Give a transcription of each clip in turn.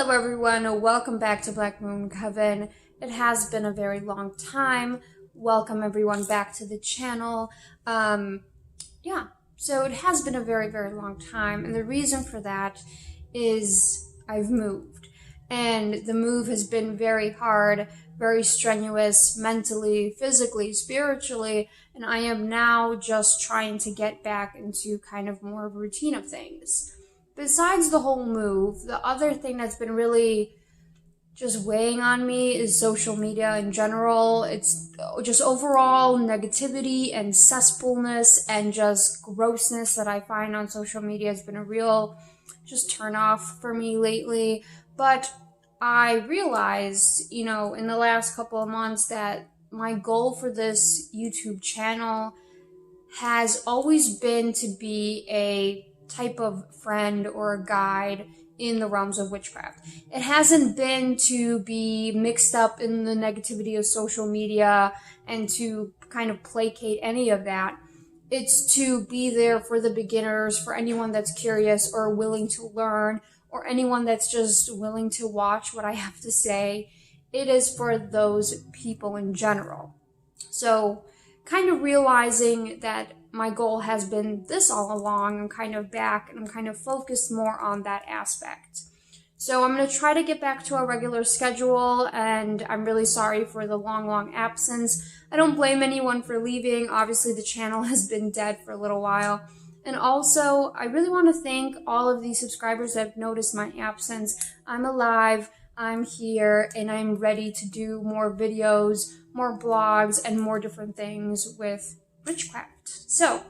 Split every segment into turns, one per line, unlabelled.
Hello everyone, welcome back to Black Moon Coven. It has been a very long time. Welcome everyone back to the channel. So it has been a very, very long time, and the reason for that is I've moved. And the move has been very hard, very strenuous, mentally, physically, spiritually, and I am now just trying to get back into kind of more of a routine of things. Besides the whole move, the other thing that's been really just weighing on me is social media in general. It's just overall negativity and cesspoolness and just grossness that I find on social media has been a real just turn off for me lately. But I realized, in the last couple of months that my goal for this YouTube channel has always been to be a type of friend or a guide in the realms of witchcraft. It hasn't been to be mixed up in the negativity of social media and to kind of placate any of that. It's to be there for the beginners, for anyone that's curious or willing to learn, or anyone that's just willing to watch what I have to say. It is for those people in general. So kind of realizing that my goal has been this all along. I'm kind of back and I'm kind of focused more on that aspect. So I'm going to try to get back to our regular schedule, and I'm really sorry for the long absence. I don't blame anyone for leaving. Obviously, the channel has been dead for a little while. And also, I really want to thank all of these subscribers that have noticed my absence. I'm alive, I'm here, and I'm ready to do more videos, more blogs, and more different things with witchcraft. So,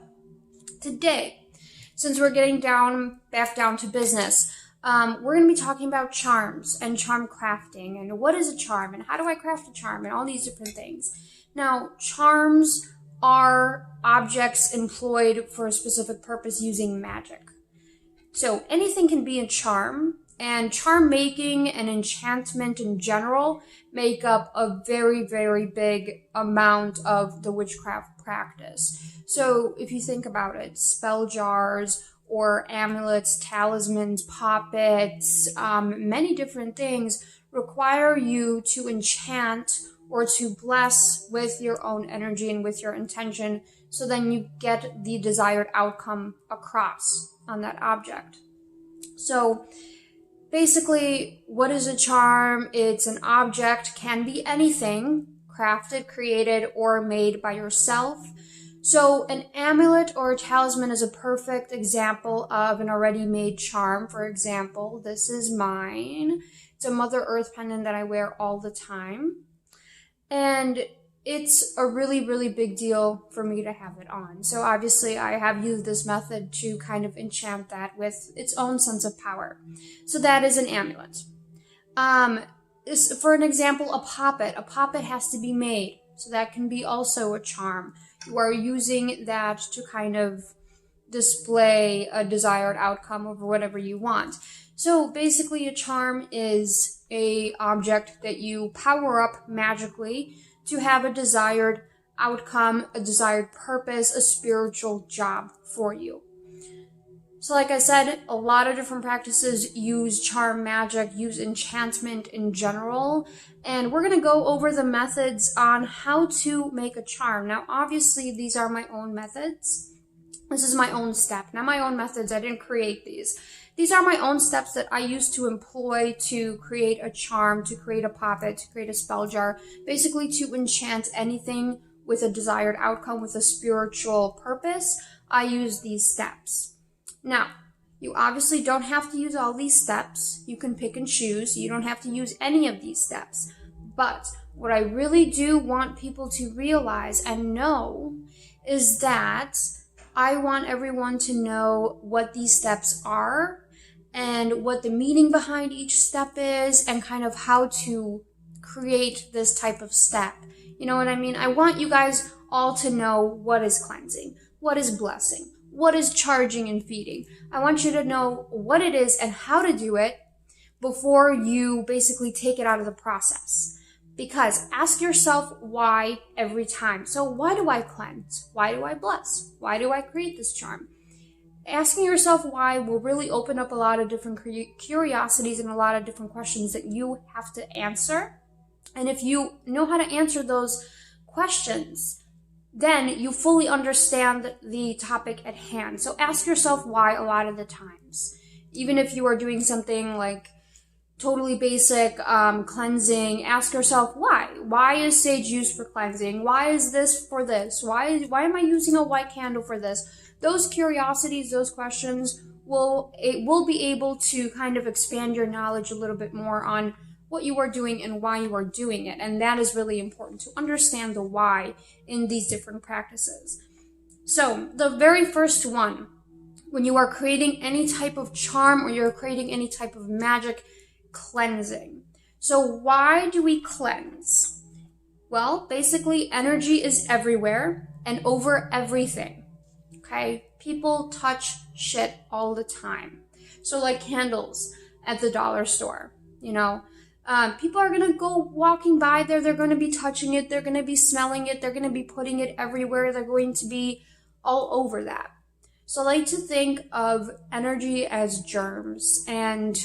today, since we're getting back down to business, we're going to be talking about charms and charm crafting and what is a charm and how do I craft a charm and all these different things. Now, charms are objects employed for a specific purpose using magic. So, anything can be a charm. And charm making and enchantment in general make up a very, very big amount of the witchcraft practice. So if you think about it, spell jars or amulets, talismans, poppets, many different things require you to enchant or to bless with your own energy and with your intention, so then you get the desired outcome across on that object. So basically, what is a charm? It's an object, can be anything, crafted, created, or made by yourself. So an amulet or a talisman is a perfect example of an already made charm. For example, this is mine. It's a Mother Earth pendant that I wear all the time. And it's a really, really big deal for me to have it on. So obviously I have used this method to kind of enchant that with its own sense of power. So that is an amulet. For an example, a poppet. A poppet has to be made. So that can be also a charm. You are using that to kind of display a desired outcome of whatever you want. So basically a charm is an object that you power up magically to have a desired outcome, a desired purpose, a spiritual job for you. So like I said, a lot of different practices use charm magic, use enchantment in general, and we're going to go over the methods on how to make a charm. Now obviously these are my own methods. This is my own step. Now my own methods, I didn't create these. These are my own steps that I used to employ to create a charm, to create a poppet, to create a spell jar, basically to enchant anything with a desired outcome, with a spiritual purpose. I use these steps. Now, you obviously don't have to use all these steps. You can pick and choose. You don't have to use any of these steps. But what I really do want people to realize and know is that I want everyone to know what these steps are and what the meaning behind each step is and kind of how to create this type of step. You know what I mean? I want you guys all to know what is cleansing, what is blessing, what is charging and feeding. I want you to know what it is and how to do it before you basically take it out of the process. Because ask yourself why every time. So why do I cleanse? Why do I bless? Why do I create this charm? asking yourself why will really open up a lot of different curiosities and a lot of different questions that you have to answer. And if you know how to answer those questions, then you fully understand the topic at hand. So ask yourself why a lot of the times. Even if you are doing something like totally basic cleansing, ask yourself why. Why is sage used for cleansing? Why is this for this? Why am I using a white candle for this? Those curiosities, those questions will be able to kind of expand your knowledge a little bit more on what you are doing and why you are doing it. And that is really important, to understand the why in these different practices. So the very first one, when you are creating any type of charm or you're creating any type of magic, cleansing. So why do we cleanse? Well, basically energy is everywhere and over everything. Okay? People touch shit all the time. So like candles at the dollar store, you know, people are going to go walking by there. They're going to be touching it. They're going to be smelling it. They're going to be putting it everywhere. They're going to be all over that. So I like to think of energy as germs, and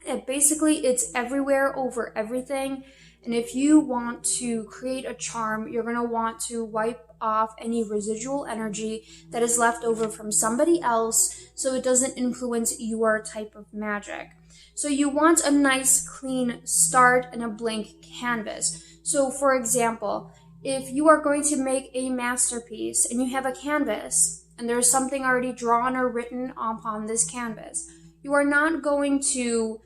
it's everywhere over everything. And if you want to create a charm, you're going to want to wipe off any residual energy that is left over from somebody else so it doesn't influence your type of magic. So you want a nice clean start and a blank canvas. So for example, if you are going to make a masterpiece and you have a canvas and there's something already drawn or written upon this canvas, you are not going to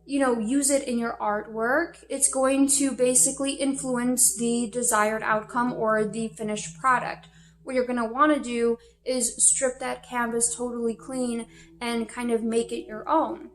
use it in your artwork. It's going to basically influence the desired outcome or the finished product. What you're going to want to do is strip that canvas totally clean and kind of make it your own.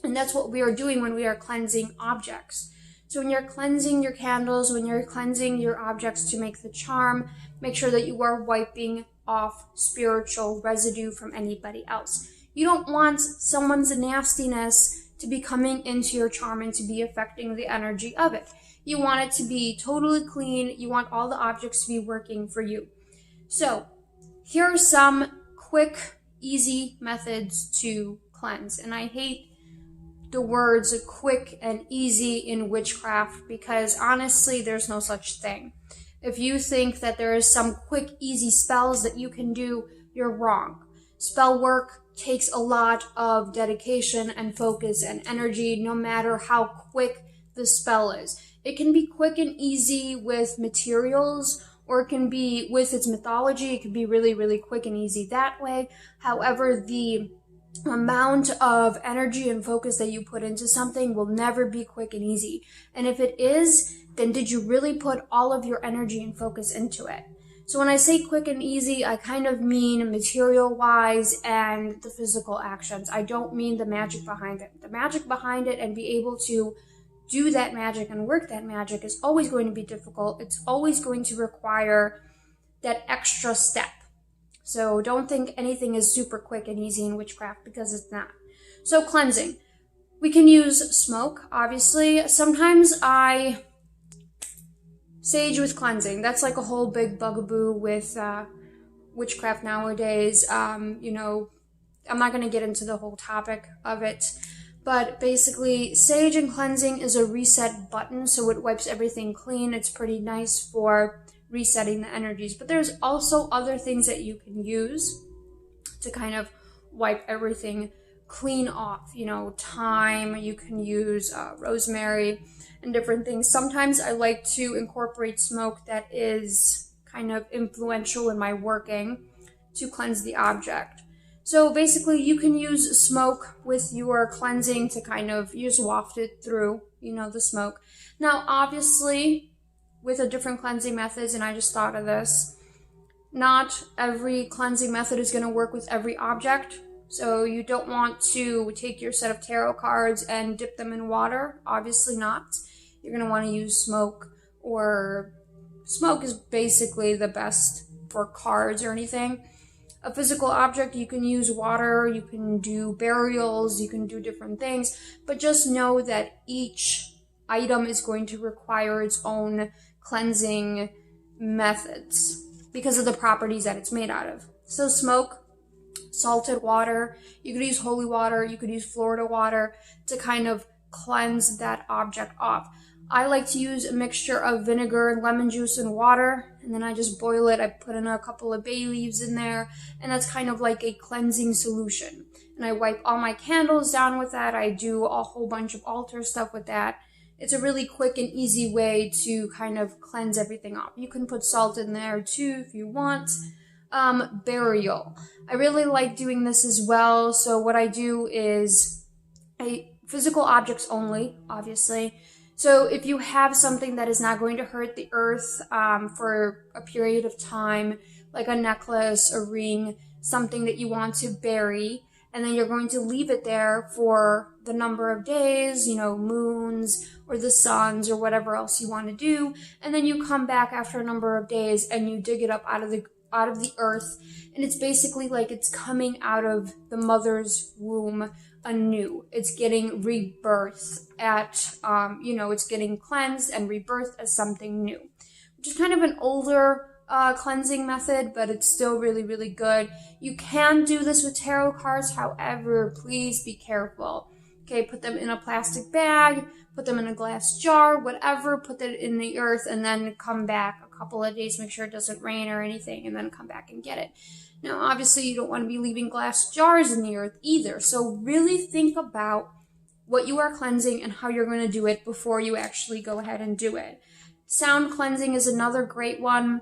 And that's what we are doing when we are cleansing objects. So when you're cleansing your candles, when you're cleansing your objects to make the charm, make sure that you are wiping off spiritual residue from anybody else. You don't want someone's nastiness to be coming into your charm and to be affecting the energy of it. You want it to be totally clean. You want all the objects to be working for you. So here are some quick, easy methods to cleanse. And I hate the words quick and easy in witchcraft because honestly, there's no such thing. If you think that there is some quick, easy spells that you can do, you're wrong. Spell work takes a lot of dedication and focus and energy, no matter how quick the spell is. It can be quick and easy with materials, or it can be with its mythology. It can be really, really quick and easy that way. However, the amount of energy and focus that you put into something will never be quick and easy. And if it is, then did you really put all of your energy and focus into it? So when I say quick and easy, I kind of mean material-wise and the physical actions. I don't mean the magic behind it. The magic behind it and be able to do that magic and work that magic is always going to be difficult. It's always going to require that extra step. So don't think anything is super quick and easy in witchcraft, because it's not. So cleansing. We can use smoke, obviously. Sometimes sage with cleansing. That's like a whole big bugaboo with witchcraft nowadays. I'm not going to get into the whole topic of it. But basically, sage and cleansing is a reset button, so it wipes everything clean. It's pretty nice for resetting the energies. But there's also other things that you can use to kind of wipe everything clean off. Thyme, you can use rosemary and different things. Sometimes I like to incorporate smoke that is kind of influential in my working to cleanse the object. So basically you can use smoke with your cleansing to kind of just waft it through, the smoke. Now, obviously, with a different cleansing methods, and I just thought of this, not every cleansing method is going to work with every object. So you don't want to take your set of tarot cards and dip them in water. Obviously not. You're going to want to use smoke, or smoke is basically the best for cards or anything. A physical object, you can use water, you can do burials, you can do different things, but just know that each item is going to require its own cleansing methods because of the properties that it's made out of. So smoke, salted water. You could use holy water. You could use Florida water to kind of cleanse that object off. I like to use a mixture of vinegar, lemon juice, and water, and then I just boil it. I put in a couple of bay leaves in there, and that's kind of like a cleansing solution. And I wipe all my candles down with that. I do a whole bunch of altar stuff with that. It's a really quick and easy way to kind of cleanse everything off. You can put salt in there too if you want. Burial. I really like doing this as well. So what I do is physical objects only, obviously. So if you have something that is not going to hurt the earth for a period of time, like a necklace, a ring, something that you want to bury, and then you're going to leave it there for the number of days, moons or the suns or whatever else you want to do, and then you come back after a number of days and you dig it up out of the earth, and it's basically like it's coming out of the mother's womb anew. It's getting rebirth it's getting cleansed and rebirthed as something new, which is kind of an older cleansing method, but it's still really, really good. You can do this with tarot cards. However, please be careful. Okay, put them in a plastic bag, put them in a glass jar, whatever, put that in the earth, and then come back a couple of days, make sure it doesn't rain or anything, and then come back and get it. Now, obviously, you don't want to be leaving glass jars in the earth either, so really think about what you are cleansing and how you're going to do it before you actually go ahead and do it. Sound cleansing is another great one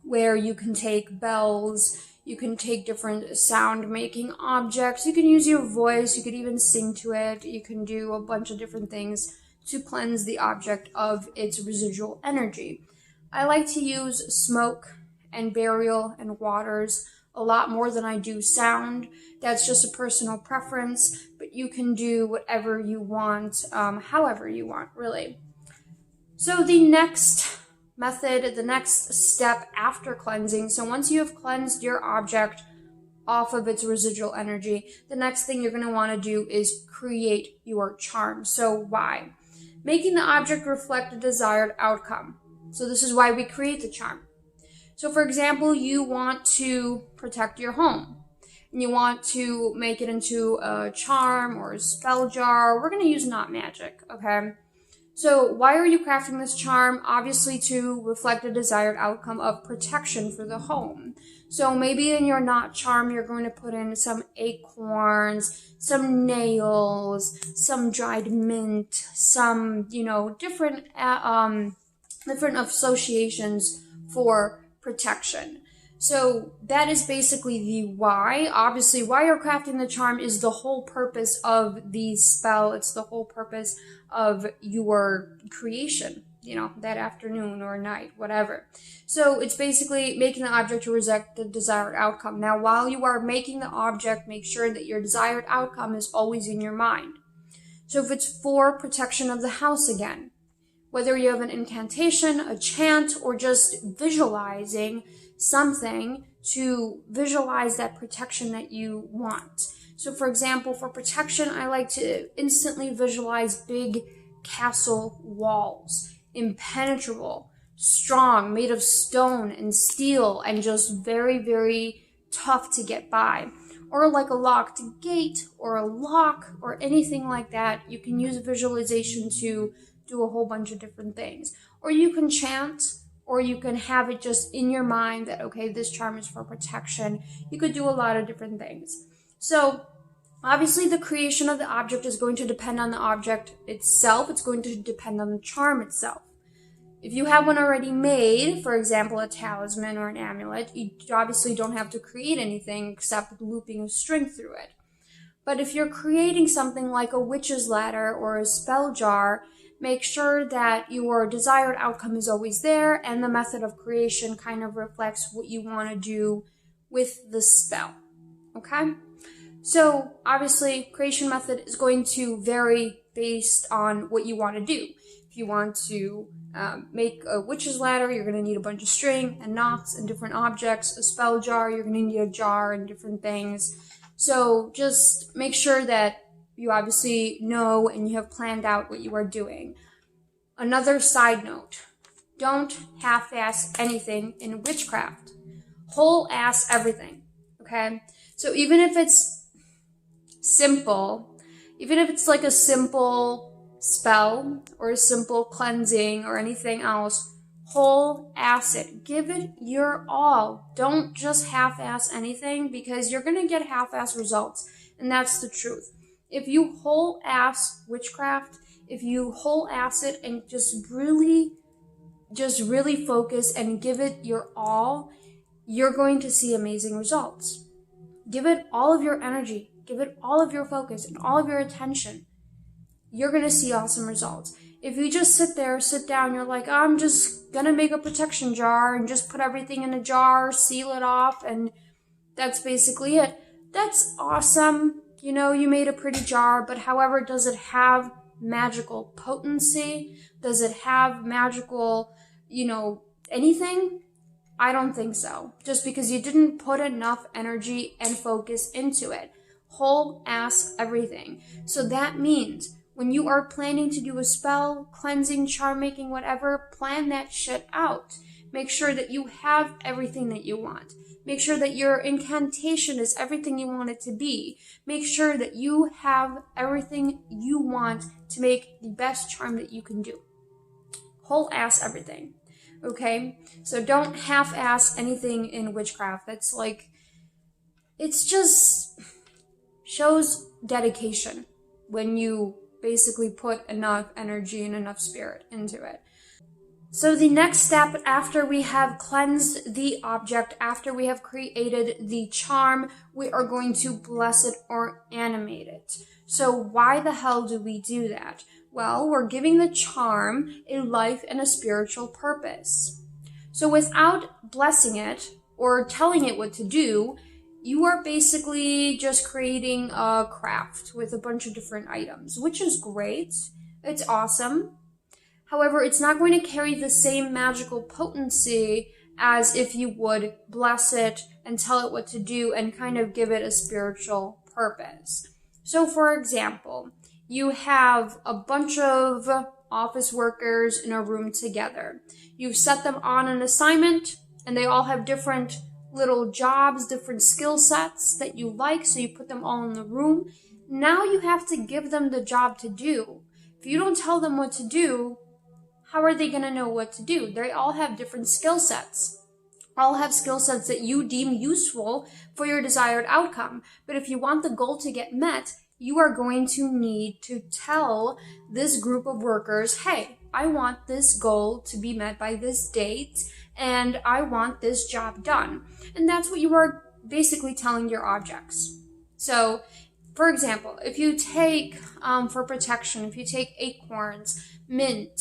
where you can take bells, you can take different sound-making objects, you can use your voice, you could even sing to it, you can do a bunch of different things to cleanse the object of its residual energy. I like to use smoke and burial and waters a lot more than I do sound. That's just a personal preference, but you can do whatever you want, however you want, really. So the next method, the next step after cleansing, so once you have cleansed your object off of its residual energy, the next thing you're going to want to do is create your charm. So why? Making the object reflect a desired outcome. So this is why we create the charm. So for example, you want to protect your home, and you want to make it into a charm or a spell jar. We're going to use not magic, okay? So why are you crafting this charm? Obviously to reflect a desired outcome of protection for the home. So maybe in your knot charm, you're going to put in some acorns, some nails, some dried mint, some, different associations for protection. So that is basically the why. Obviously, why you're crafting the charm is the whole purpose of the spell. It's the whole purpose of your creation, that afternoon or night, whatever. So it's basically making the object to reflect the desired outcome. Now, while you are making the object, make sure that your desired outcome is always in your mind. So if it's for protection of the house again, whether you have an incantation, a chant, or just visualizing something to visualize that protection that you want. So for example, for protection, I like to instantly visualize big castle walls, impenetrable, strong, made of stone and steel, and just very, very tough to get by. Or like a locked gate or a lock or anything like that. You can use visualization to do a whole bunch of different things. Or you can chant, or you can have it just in your mind that, okay, this charm is for protection. You could do a lot of different things. So obviously the creation of the object is going to depend on the object itself. It's going to depend on the charm itself. If you have one already made, for example, a talisman or an amulet, you obviously don't have to create anything except looping a string through it. But if you're creating something like a witch's ladder or a spell jar, make sure that your desired outcome is always there, and the method of creation kind of reflects what you want to do with the spell, okay? So obviously, creation method is going to vary based on what you want to do. If you want to make a witch's ladder, you're going to need a bunch of string and knots and different objects. A spell jar, you're going to need a jar and different things. So just make sure that you obviously know and you have planned out what you are doing. Another side note, don't half-ass anything in witchcraft. Whole-ass everything, okay? So even if it's simple, even if it's like a simple spell or a simple cleansing or anything else, whole ass it. Give it your all. Don't just half-ass anything, because you're going to get half-ass results. And that's the truth. If you whole ass witchcraft, if you whole ass it and just really focus and give it your all, you're going to see amazing results. Give it all of your energy, give it all of your focus and all of your attention. You're going to see awesome results. If you just sit down, you're like, I'm just going to make a protection jar and just put everything in a jar, seal it off, and that's basically it. That's awesome. You know, you made a pretty jar, but however, does it have magical potency? Does it have magical, anything? I don't think so. Just because you didn't put enough energy and focus into it. Whole ass everything. So that means when you are planning to do a spell, cleansing, charm making, whatever, plan that shit out. Make sure that you have everything that you want. Make sure that your incantation is everything you want it to be. Make sure that you have everything you want to make the best charm that you can do. Whole ass everything. Okay? So don't half-ass anything in witchcraft. That's like, it's just shows dedication when you basically put enough energy and enough spirit into it. So the next step, after we have cleansed the object, after we have created the charm, we are going to bless it or animate it. So why the hell do we do that? Well, we're giving the charm a life and a spiritual purpose. So without blessing it or telling it what to do, you are basically just creating a craft with a bunch of different items, which is great. It's awesome. However, it's not going to carry the same magical potency as if you would bless it and tell it what to do and kind of give it a spiritual purpose. So, for example, you have a bunch of office workers in a room together. You've set them on an assignment, and they all have different little jobs, different skill sets that you like, so you put them all in the room. Now you have to give them the job to do. If you don't tell them what to do, how are they going to know what to do? They all have different skill sets. All have skill sets that you deem useful for your desired outcome. But if you want the goal to get met, you are going to need to tell this group of workers, hey, I want this goal to be met by this date, and I want this job done. And that's what you are basically telling your objects. So, for example, if you take, for protection, if you take acorns, mint,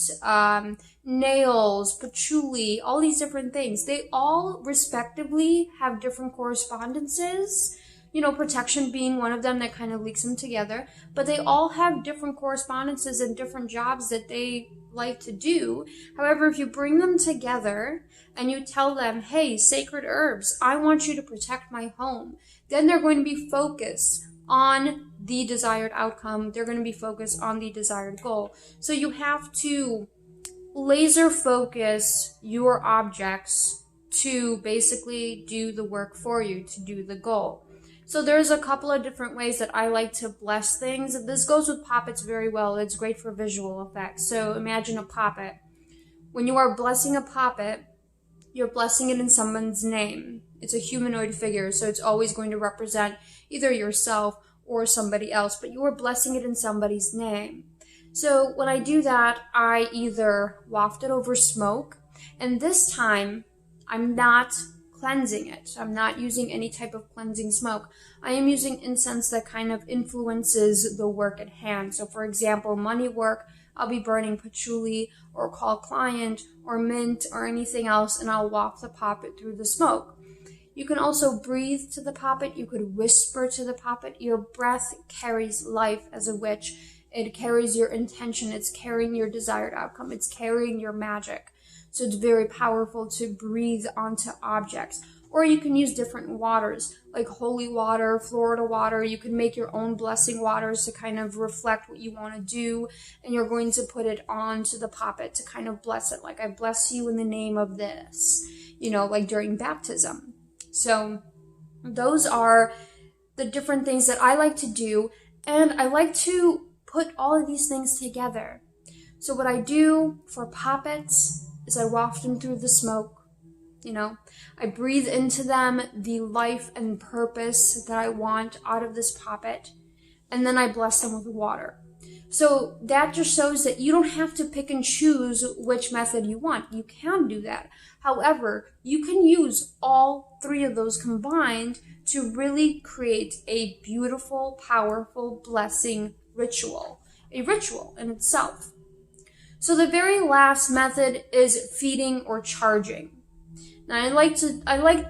nails, patchouli, all these different things, they all respectively have different correspondences. Protection being one of them that kind of links them together, but they all have different correspondences and different jobs that they like to do. However, if you bring them together and you tell them, hey, sacred herbs, I want you to protect my home, then they're going to be focused on the desired outcome. They're going to be focused on the desired goal. So you have to laser focus your objects to basically do the work for you, to do the goal. So there's a couple of different ways that I like to bless things. This goes with poppets very well. It's great for visual effects. So imagine a poppet. When you are blessing a poppet, you're blessing it in someone's name. It's a humanoid figure, so it's always going to represent either yourself or somebody else, but you are blessing it in somebody's name. So when I do that, I either waft it over smoke, and this time I'm not cleansing it. I'm not using any type of cleansing smoke. I am using incense that kind of influences the work at hand. So for example, money work, I'll be burning patchouli or call client or mint or anything else, and I'll waft the poppet through the smoke. You can also breathe to the poppet. You could whisper to the poppet. Your breath carries life as a witch. It carries your intention. It's carrying your desired outcome. It's carrying your magic. So it's very powerful to breathe onto objects. Or you can use different waters, like holy water, Florida water. You can make your own blessing waters to kind of reflect what you want to do. And you're going to put it onto the poppet to kind of bless it. Like, I bless you in the name of this, like during baptism. So those are the different things that I like to do, and I like to put all of these things together. So what I do for poppets is I waft them through the smoke. I breathe into them the life and purpose that I want out of this poppet, and then I bless them with water. So that just shows that you don't have to pick and choose which method you want. You can do that. However, you can use all three of those combined to really create a beautiful, powerful blessing ritual, a ritual in itself. So the very last method is feeding or charging. Now I like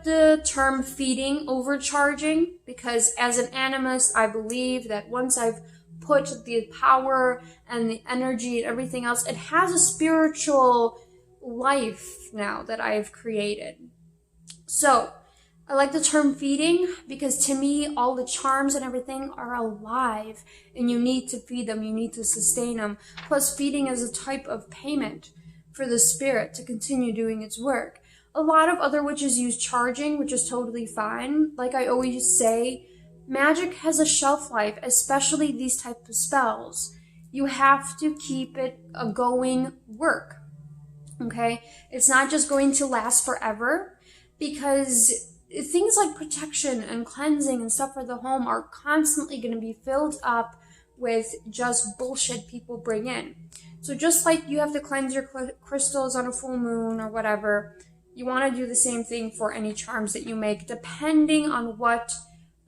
the term feeding over charging, because as an animist, I believe that once I've put the power and the energy and everything else, it has a spiritual life now that I've created. So I like the term feeding because to me, all the charms and everything are alive, and you need to feed them, you need to sustain them. Plus, feeding is a type of payment for the spirit to continue doing its work. A lot of other witches use charging, which is totally fine. Like I always say, magic has a shelf life, especially these type of spells. You have to keep it a going work, okay? It's not just going to last forever, because things like protection and cleansing and stuff for the home are constantly going to be filled up with just bullshit people bring in. So just like you have to cleanse your crystals on a full moon or whatever, you want to do the same thing for any charms that you make, depending on what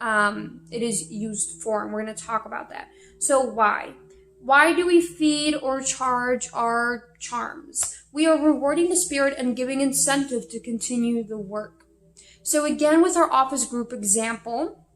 it is used for, and we're going to talk about that. So why? Why do we feed or charge our charms? We are rewarding the spirit and giving incentive to continue the work. So again, with our office group example,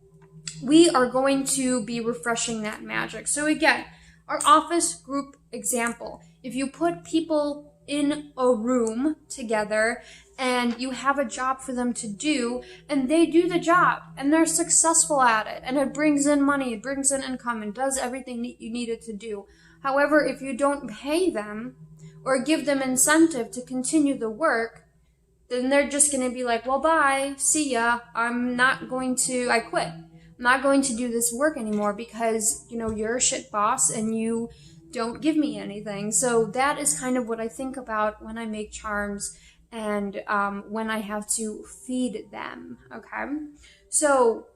we are going to be refreshing that magic. So again, our office group example, if you put people in a room together and you have a job for them to do, and they do the job and they're successful at it, and it brings in money, it brings in income, and does everything that you need it to do. However, if you don't pay them or give them incentive to continue the work, then they're just going to be like, well, bye, see ya, I quit. I'm not going to do this work anymore because, you're a shit boss and you don't give me anything. So that is kind of what I think about when I make charms and when I have to feed them, okay? So,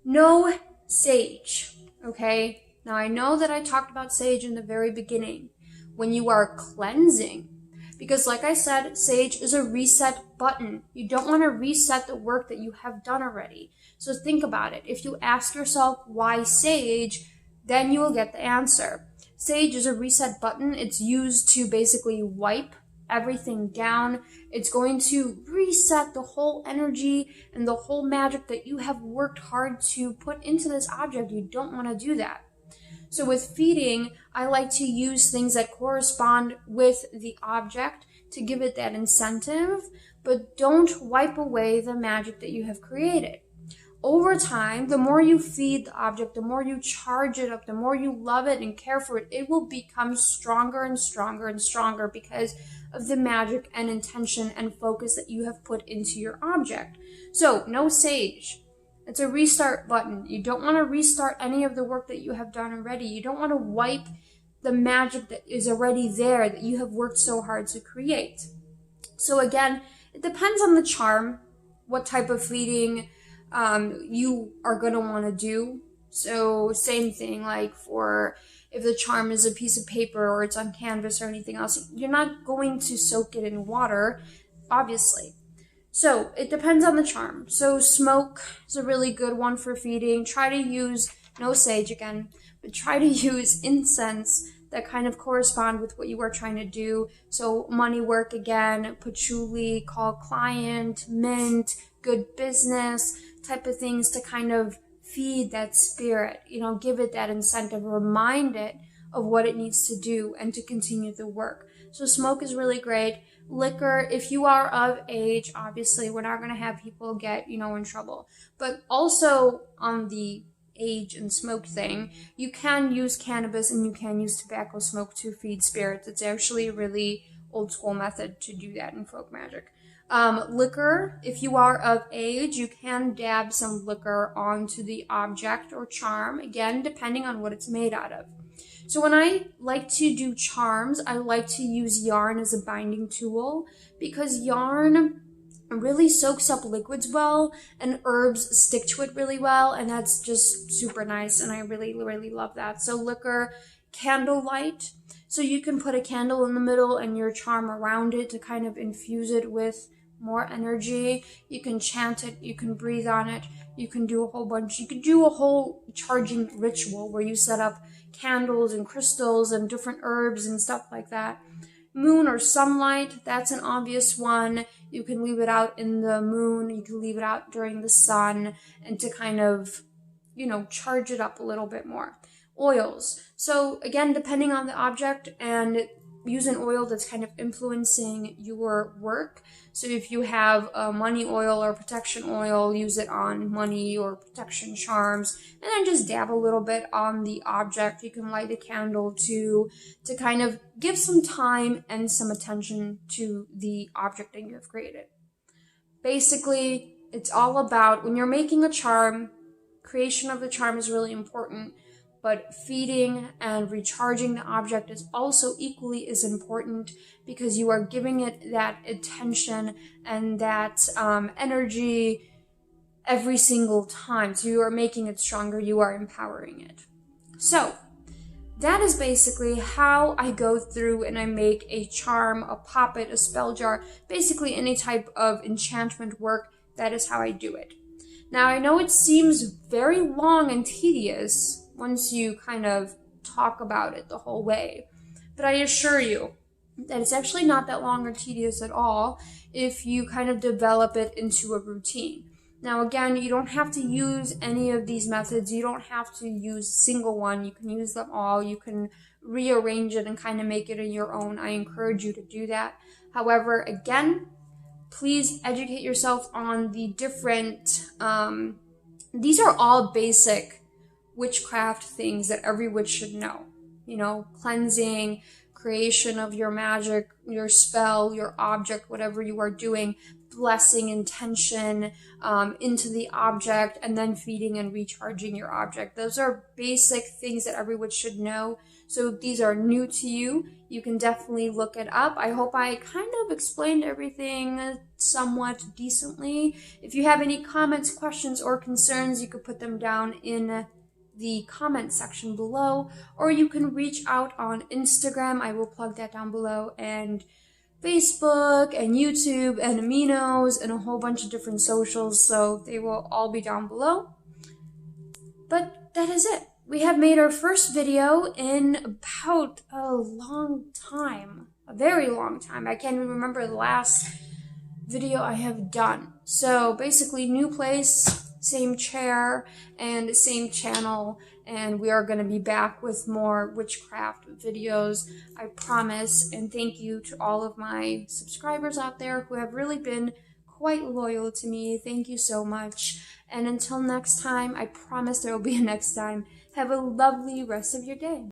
no sage, okay? Now, I know that I talked about sage in the very beginning, when you are cleansing, because like I said, sage is a reset button. You don't want to reset the work that you have done already. So think about it. If you ask yourself, why sage, then you will get the answer. Sage is a reset button. It's used to basically wipe everything down. It's going to reset the whole energy and the whole magic that you have worked hard to put into this object. You don't want to do that. So with feeding, I like to use things that correspond with the object to give it that incentive, but don't wipe away the magic that you have created. Over time, the more you feed the object, the more you charge it up, the more you love it and care for it, it will become stronger and stronger and stronger because of the magic and intention and focus that you have put into your object. So, no sage. It's a restart button. You don't want to restart any of the work that you have done already. You don't want to wipe the magic that is already there that you have worked so hard to create. So again, it depends on the charm, what type of feeding you are going to want to do. So same thing, like for if the charm is a piece of paper or it's on canvas or anything else, you're not going to soak it in water, obviously. So it depends on the charm. So smoke is a really good one for feeding. Try to use, no sage again, but try to use incense that kind of correspond with what you are trying to do. So money work again, patchouli, call client, mint, good business type of things to kind of feed that spirit, give it that incentive, remind it of what it needs to do and to continue the work. So smoke is really great. Liquor, if you are of age, obviously we're not going to have people get, in trouble. But also on the age and smoke thing, you can use cannabis and you can use tobacco smoke to feed spirits. It's actually really old school method to do that in folk magic. Liquor, if you are of age, you can dab some liquor onto the object or charm, again, depending on what it's made out of. So when I like to do charms, I like to use yarn as a binding tool because yarn really soaks up liquids well and herbs stick to it really well, and that's just super nice, and I really, really love that. So liquor, candlelight. So you can put a candle in the middle and your charm around it to kind of infuse it with more energy. You can chant it, you can breathe on it, you can do a whole bunch. You could do a whole charging ritual where you set up candles and crystals and different herbs and stuff like that. Moon or sunlight, that's an obvious one. You can leave it out in the moon, you can leave it out during the sun, and to kind of, charge it up a little bit more. Oils. So again, depending on the object, and use an oil that's kind of influencing your work. So if you have a money oil or protection oil, use it on money or protection charms, and then just dab a little bit on the object. You can light a candle to kind of give some time and some attention to the object that you have created. Basically, it's all about, when you're making a charm, creation of the charm is really important, but feeding and recharging the object is also equally as important, because you are giving it that attention and that energy every single time. So you are making it stronger, you are empowering it. So that is basically how I go through and I make a charm, a poppet, a spell jar, basically any type of enchantment work. That is how I do it. Now, I know it seems very long and tedious once you kind of talk about it the whole way, but I assure you that it's actually not that long or tedious at all if you kind of develop it into a routine. Now, again, you don't have to use any of these methods. You don't have to use a single one. You can use them all. You can rearrange it and kind of make it your own. I encourage you to do that. However, again, please educate yourself on the different, these are all basic witchcraft things that every witch should know. Cleansing, creation of your magic, your spell, your object, whatever you are doing, blessing intention into the object, and then feeding and recharging your object. Those are basic things that every witch should know. So if these are new to you, you can definitely look it up. I hope I kind of explained everything somewhat decently. If you have any comments, questions, or concerns, you could put them down in the comment section below, or you can reach out on Instagram. I will plug that down below, and Facebook and YouTube and Aminos and a whole bunch of different socials, so they will all be down below. But that is it. We have made our first video in about a long time, a very long time. I can't even remember the last video I have done. So basically, new place, same chair and same channel, and we are going to be back with more witchcraft videos, I promise. And thank you to all of my subscribers out there who have really been quite loyal to me. Thank you so much. And until next time, I promise there will be a next time. Have a lovely rest of your day.